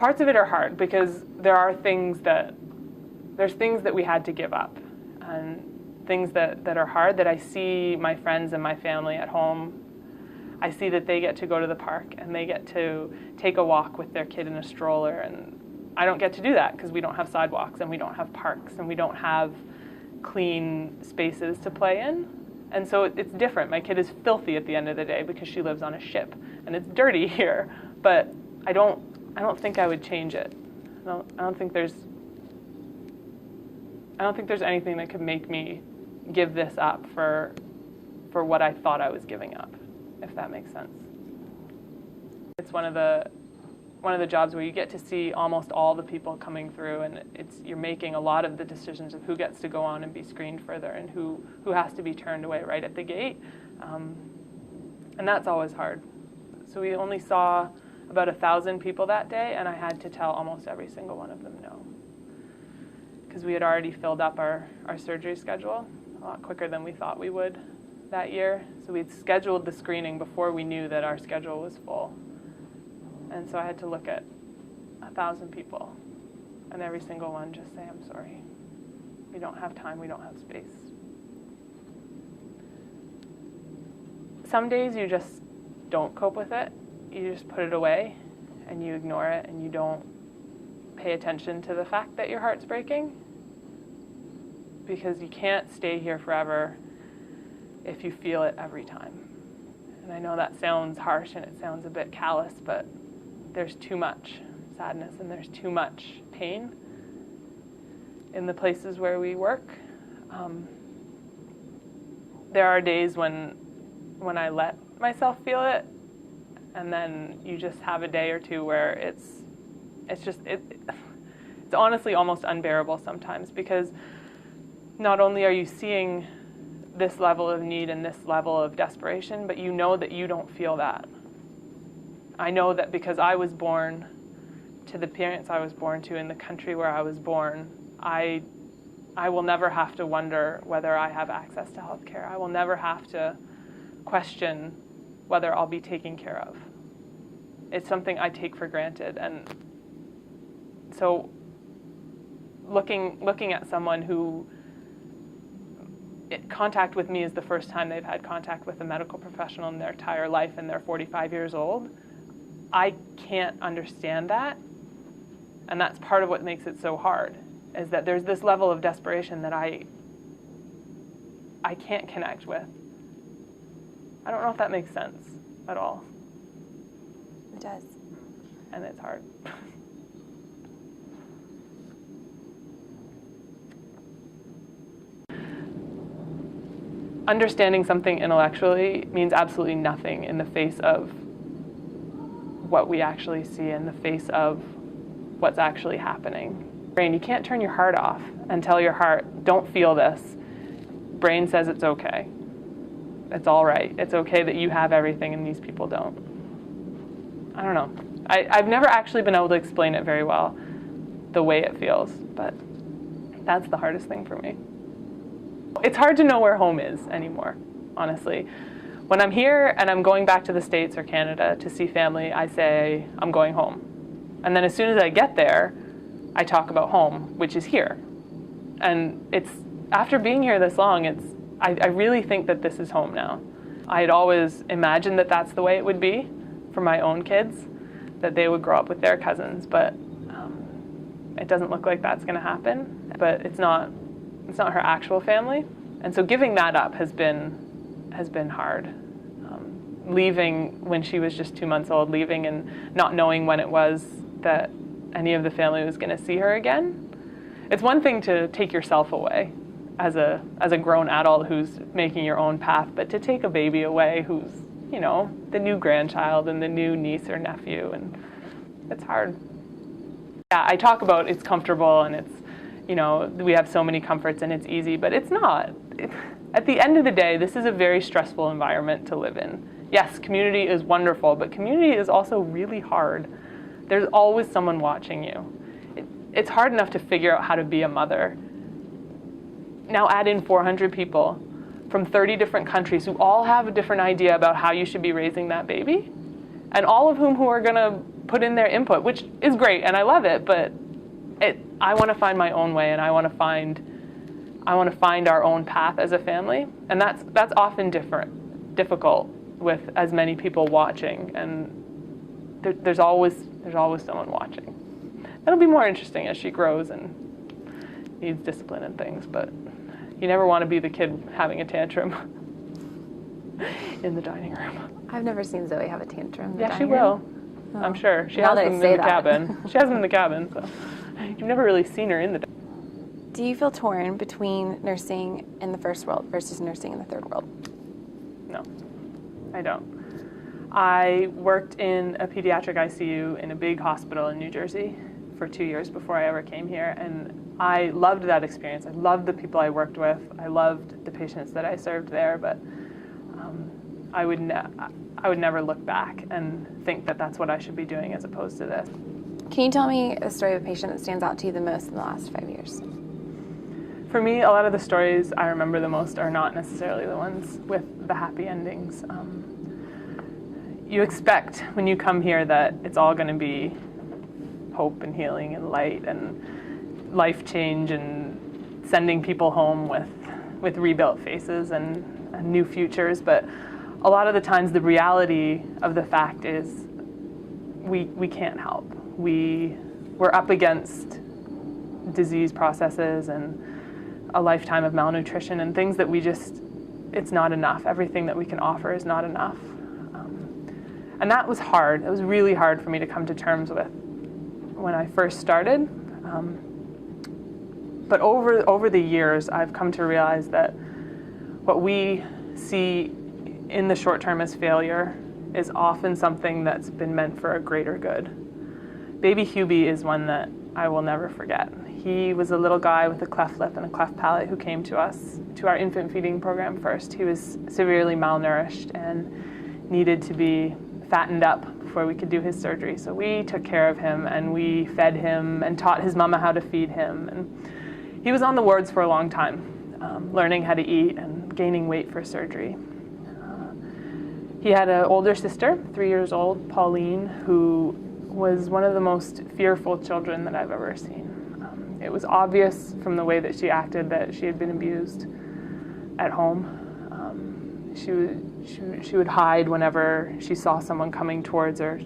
Parts of it are hard because there's things that we had to give up, and things that are hard, that I see my friends and my family at home. I see that they get to go to the park and they get to take a walk with their kid in a stroller, and I don't get to do that because we don't have sidewalks and we don't have parks and we don't have clean spaces to play in. And so it's different. My kid is filthy at the end of the day because she lives on a ship and it's dirty here, but I don't think I would change it. I don't think there's anything that could make me give this up for what I thought I was giving up, if that makes sense. It's one of the jobs where you get to see almost all the people coming through, and you're making a lot of the decisions of who gets to go on and be screened further and who has to be turned away right at the gate. And that's always hard. So we only saw about 1,000 people that day, and I had to tell almost every single one of them no. Because we had already filled up our surgery schedule a lot quicker than we thought we would that year. So we'd scheduled the screening before we knew that our schedule was full. And so I had to look at 1,000 people, and every single one just say, I'm sorry. We don't have time, we don't have space. Some days you just don't cope with it. You just put it away and you ignore it and you don't pay attention to the fact that your heart's breaking, because you can't stay here forever if you feel it every time. And I know that sounds harsh and it sounds a bit callous, but there's too much sadness and there's too much pain in the places where we work. There are days when I let myself feel it, and then you just have a day or two where it's honestly almost unbearable sometimes, because not only are you seeing this level of need and this level of desperation, but you know that you don't feel that. I know that because I was born to the parents I was born to in the country where I was born, I will never have to wonder whether I have access to health care. I will never have to question whether I'll be taken care of. It's something I take for granted. And so looking at someone who contact with me is the first time they've had contact with a medical professional in their entire life, and they're 45 years old, I can't understand that. And that's part of what makes it so hard, is that there's this level of desperation that I can't connect with. I don't know if that makes sense at all. It does. And it's hard. Understanding something intellectually means absolutely nothing in the face of what we actually see, in the face of what's actually happening. Brain, you can't turn your heart off and tell your heart, don't feel this. Brain says it's okay. It's all right. It's okay that you have everything and these people don't. I don't know. I've never actually been able to explain it very well, the way it feels, but that's the hardest thing for me. It's hard to know where home is anymore, honestly. When I'm here and I'm going back to the States or Canada to see family, I say, I'm going home. And then as soon as I get there, I talk about home, which is here. And after being here this long, I really think that this is home now. I had always imagined that that's the way it would be for my own kids, that they would grow up with their cousins, but it doesn't look like that's going to happen. But it's not her actual family. And so giving that up has been hard. Leaving when she was just 2 months old, leaving and not knowing when it was that any of the family was going to see her again. It's one thing to take yourself away as a grown adult who's making your own path, but to take a baby away who's, the new grandchild and the new niece or nephew, and it's hard. Yeah, I talk about it's comfortable and it's, we have so many comforts and it's easy, but it's not. At the end of the day, this is a very stressful environment to live in. Yes, community is wonderful, but community is also really hard. There's always someone watching you. It's hard enough to figure out how to be a mother. Now add in 400 people from 30 different countries who all have a different idea about how you should be raising that baby. and all of whom who are going to put in their input, which is great, and I love it, but I want to find my own way, and I want to find our own path as a family, and that's often difficult with as many people watching, and there's always someone watching. That'll be more interesting as she grows and needs discipline and things, but you never want to be the kid having a tantrum in the dining room. I've never seen Zoe have a tantrum in the Yeah, she dining room. will. I'm sure. She Now has that I them in say the that. cabin. She has them in the cabin, so you've never really seen her in the. Do you feel torn between nursing in the first world versus nursing in the third world? No, I don't. I worked in a pediatric ICU in a big hospital in New Jersey for 2 years before I ever came here, and I loved that experience. I loved the people I worked with. I loved the patients that I served there, but I would never look back and think that that's what I should be doing as opposed to this. Can you tell me a story of a patient that stands out to you the most in the last 5 years? For me, a lot of the stories I remember the most are not necessarily the ones with the happy endings. You expect when you come here that it's all going to be hope and healing and light and life change and sending people home with rebuilt faces and new futures, but a lot of the times the reality of the fact is we can't help. We're up against disease processes and a lifetime of malnutrition and things that it's not enough. Everything that we can offer is not enough. And that was hard. It was really hard for me to come to terms with when I first started. But over the years, I've come to realize that what we see in the short term as failure is often something that's been meant for a greater good. Baby Hubie is one that I will never forget. He was a little guy with a cleft lip and a cleft palate who came to us, to our infant feeding program first. He was severely malnourished and needed to be fattened up before we could do his surgery. So we took care of him and we fed him and taught his mama how to feed him. And he was on the wards for a long time, learning how to eat and gaining weight for surgery. He had an older sister, 3 years old, Pauline, who was one of the most fearful children that I've ever seen. It was obvious from the way that she acted that she had been abused at home. She would hide whenever she saw someone coming towards her.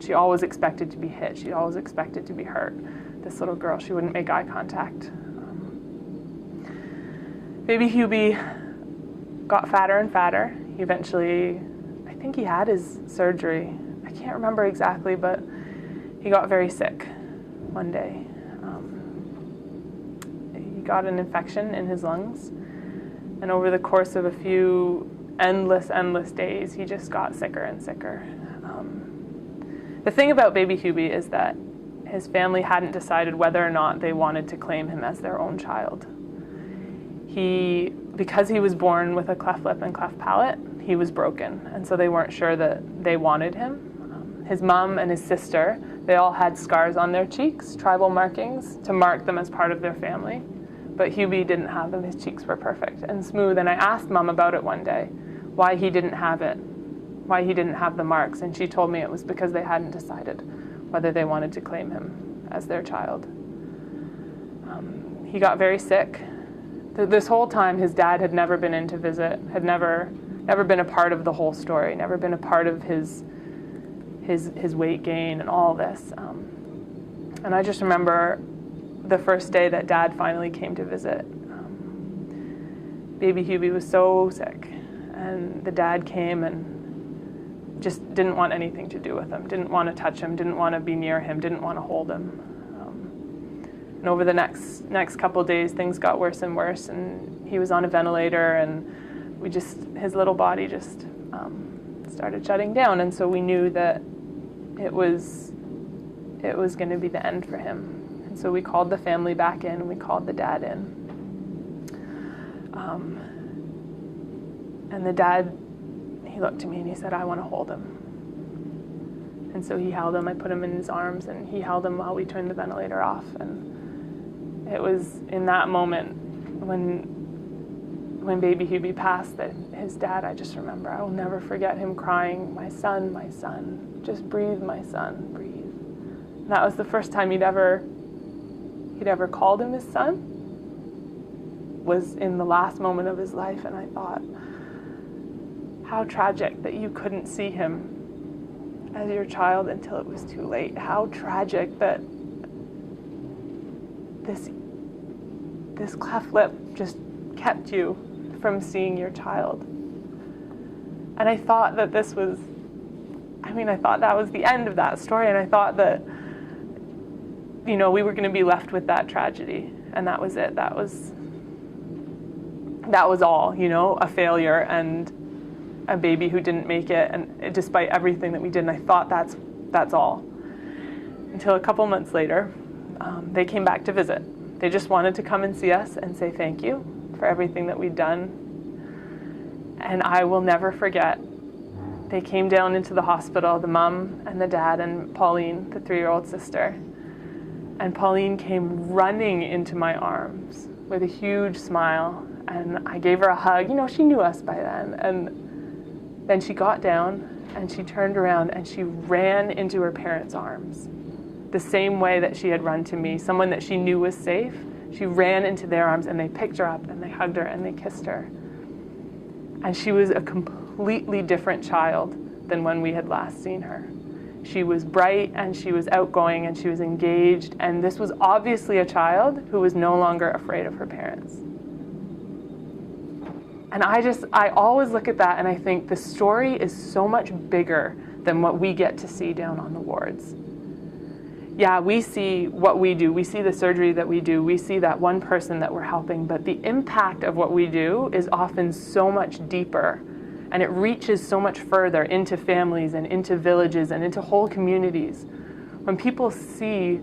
She always expected to be hit. She always expected to be hurt. This little girl, she wouldn't make eye contact. Baby Hubie got fatter and fatter. He eventually, I think he had his surgery. I can't remember exactly, but he got very sick one day. He got an infection in his lungs, and over the course of a few endless days, he just got sicker and sicker. The thing about Baby Hubie is that his family hadn't decided whether or not they wanted to claim him as their own child. Because he was born with a cleft lip and cleft palate, he was broken, and so they weren't sure that they wanted him. His mom and his sister, they all had scars on their cheeks, tribal markings, to mark them as part of their family. But Hubie didn't have them. His cheeks were perfect and smooth. And I asked Mom about it one day, why he didn't have it, why he didn't have the marks. And she told me it was because they hadn't decided whether they wanted to claim him as their child. He got very sick. This whole time, his dad had never been in to visit, had never been a part of the whole story, never been a part of his weight gain and all this. And I just remember the first day that Dad finally came to visit. Baby Hubie was so sick, and the dad came and just didn't want anything to do with him, didn't want to touch him, didn't want to be near him, didn't want to hold him. And over the next couple days, things got worse and worse, and he was on a ventilator, and his little body just started shutting down, and so we knew that it was going to be the end for him. And so we called the family back in, and we called the dad in. And the dad, he looked to me and he said, I want to hold him. And so he held him. I put him in his arms, and he held him while we turned the ventilator off. And it was in that moment when when baby Hubie passed, that his dad, I just remember, I will never forget him crying, my son, just breathe, my son, breathe. And that was the first time he'd ever called him his son, was in the last moment of his life. And I thought, how tragic that you couldn't see him as your child until it was too late. How tragic that this cleft lip just kept you from seeing your child. And I thought that I thought that was the end of that story, and I thought that, we were going to be left with that tragedy, and that was it. That was all, a failure and a baby who didn't make it, and despite everything that we did, and I thought that's all. Until a couple months later, they came back to visit. They just wanted to come and see us and say thank you for everything that we'd done. And I will never forget, they came down into the hospital, the mom and the dad and Pauline, the 3-year-old sister. And Pauline came running into my arms with a huge smile, and I gave her a hug. She knew us by then. And then she got down and she turned around and she ran into her parents' arms. The same way that she had run to me, someone that she knew was safe. She ran into their arms and they picked her up and they hugged her and they kissed her. And she was a completely different child than when we had last seen her. She was bright and she was outgoing and she was engaged, and this was obviously a child who was no longer afraid of her parents. And I always look at that and I think the story is so much bigger than what we get to see down on the wards. Yeah, we see what we do. We see the surgery that we do. We see that one person that we're helping. But the impact of what we do is often so much deeper. And it reaches so much further into families and into villages and into whole communities. When people see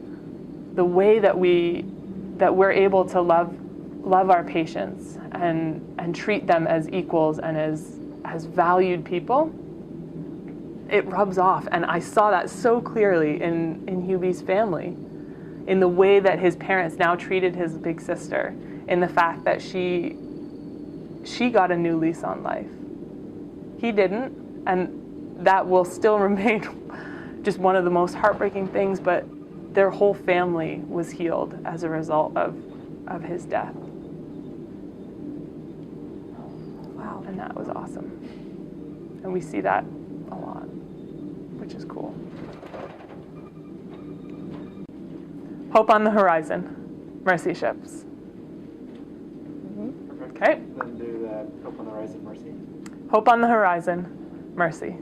the way that we're able to love our patients and treat them as equals and as valued people, it rubs off. And I saw that so clearly in Hubie's family, in the way that his parents now treated his big sister, in the fact that she got a new lease on life. He didn't, and that will still remain just one of the most heartbreaking things, but their whole family was healed as a result of his death. Wow. And that was awesome. And we see that a lot, which is cool. Hope on the horizon. Mercy ships. Perfect. Okay. Then do that. Hope on the horizon, mercy. Hope on the horizon. Mercy.